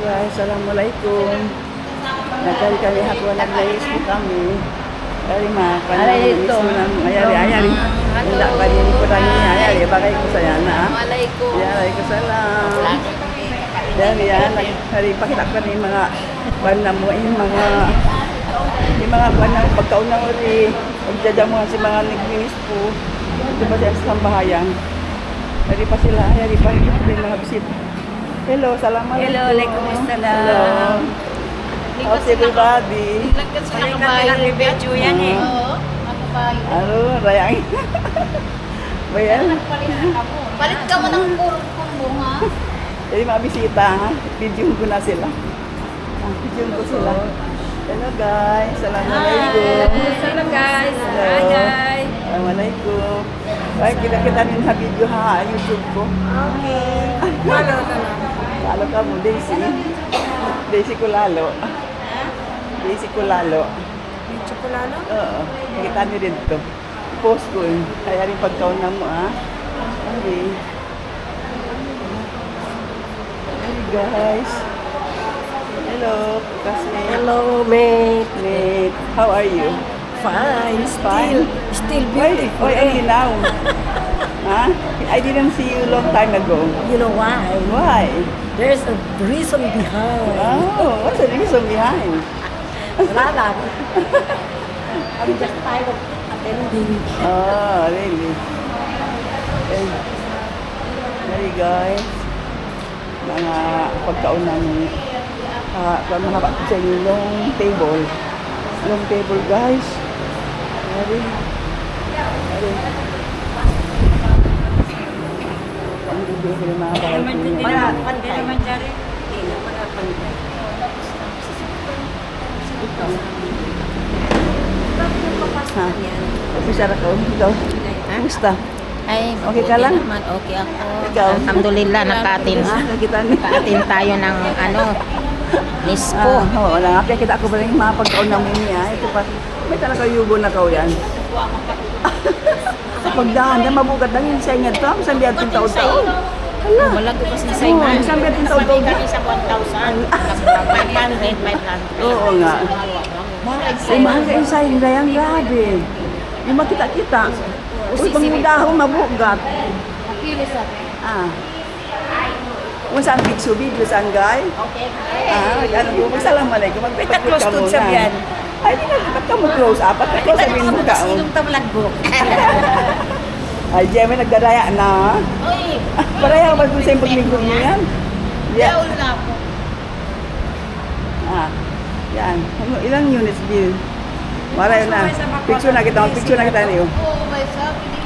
guys, assalamualaikum. Nagkali kami hapon, nag-layis po kami. Dari makan, Alay ito. Ayari. Tidak pa rin ko rin niya. Ayari, bagay ko sa yan na. Assalamualaikum. Ayari ko salam. Dari yan, hari pakita ko rin mga banda mo, yung mga banda pagkaunang rin. Pagjajamuhan si mga nagbinis po. Ito ba siya sa sambahayan? Dari pa sila, ayari pa rin mga bisit. Hello, assalamualaikum. Hello, waalaikumsalam. Hello. How's everybody? Lagkat sa nakabayo ni Bejo yan eh. Oo, makabayo. Ano, rayang. Bayan. Palit ka mo ng kumbo ha? Jadi mga bisita, ha? Video ko na sila. Video ko sila. Hello guys, assalamualaikum. Hello guys. Hello. Hi guys. Assalamualaikum. Ay, kita din sa video ha, YouTube ko. Okay. Lalo ka mo, Daisy. Daisy ko lalo. Daisy ko lalo. Chocolano? Oo. Kita niyo din ito. Post ko yun. Kaya rin pagkaon na mo, ha? Okay. Hey guys. Hello, kasi. Hello, mate. Nate. How are you? Fine. Fine. Still Why beautiful. are you now? Huh? I didn't see you long time ago. You know why? Why? There's a reason behind. Oh, what's the reason behind? Wala lang. I'm just tired of attending. Oh, really? Okay. Hey guys. Mga pagkaon namin. Mahaba ko sa inyo long table. Long table guys. Hari. Ang bibili ko ng mga bakal ko niya. Ha? Bisara ka? Ikaw? Kumusta? Ay, Okay ka lang? naman. Okay ako. Ikaw? Alhamdulillah, naka-attend. Ha? Nakita niyo? Naka-attend tayo ng Nispo. Oo, nakapya kita ako ba rin yung mga pagkaon ng niya. Ito pa, may talaga yugo na kao yan. Sa pagdaan, yan mabugat lang yung sa inyo ito. Masang biyan itong taon-taon. Hala. Malago kasi sa Oo, iman. masang biyan itong taon-taon. Kami sa 1,000. 500. Oo nga. Ay, mahal ka yung sayang gayang, grabe. Yung makita-kita. Uy, pangmudaho, mabugat. Ah. Kung saan video saan guy? Okay. Ano po, magsalamalay ko, magpapagpapit ka close to muna. yan. Ay, di ka, ba't ka mo close up? Ba't ka sabihin mo ka? Sinong tamlagbo? Ay, Jemmy, nagdaraya na. Uy, Paraya ka ba kung sa'yo paglingkod mo yan? Yeah. yaul na ako. Yan. Ilang units bill? Maray na. Picture na kita niyo. Oo, may sabi.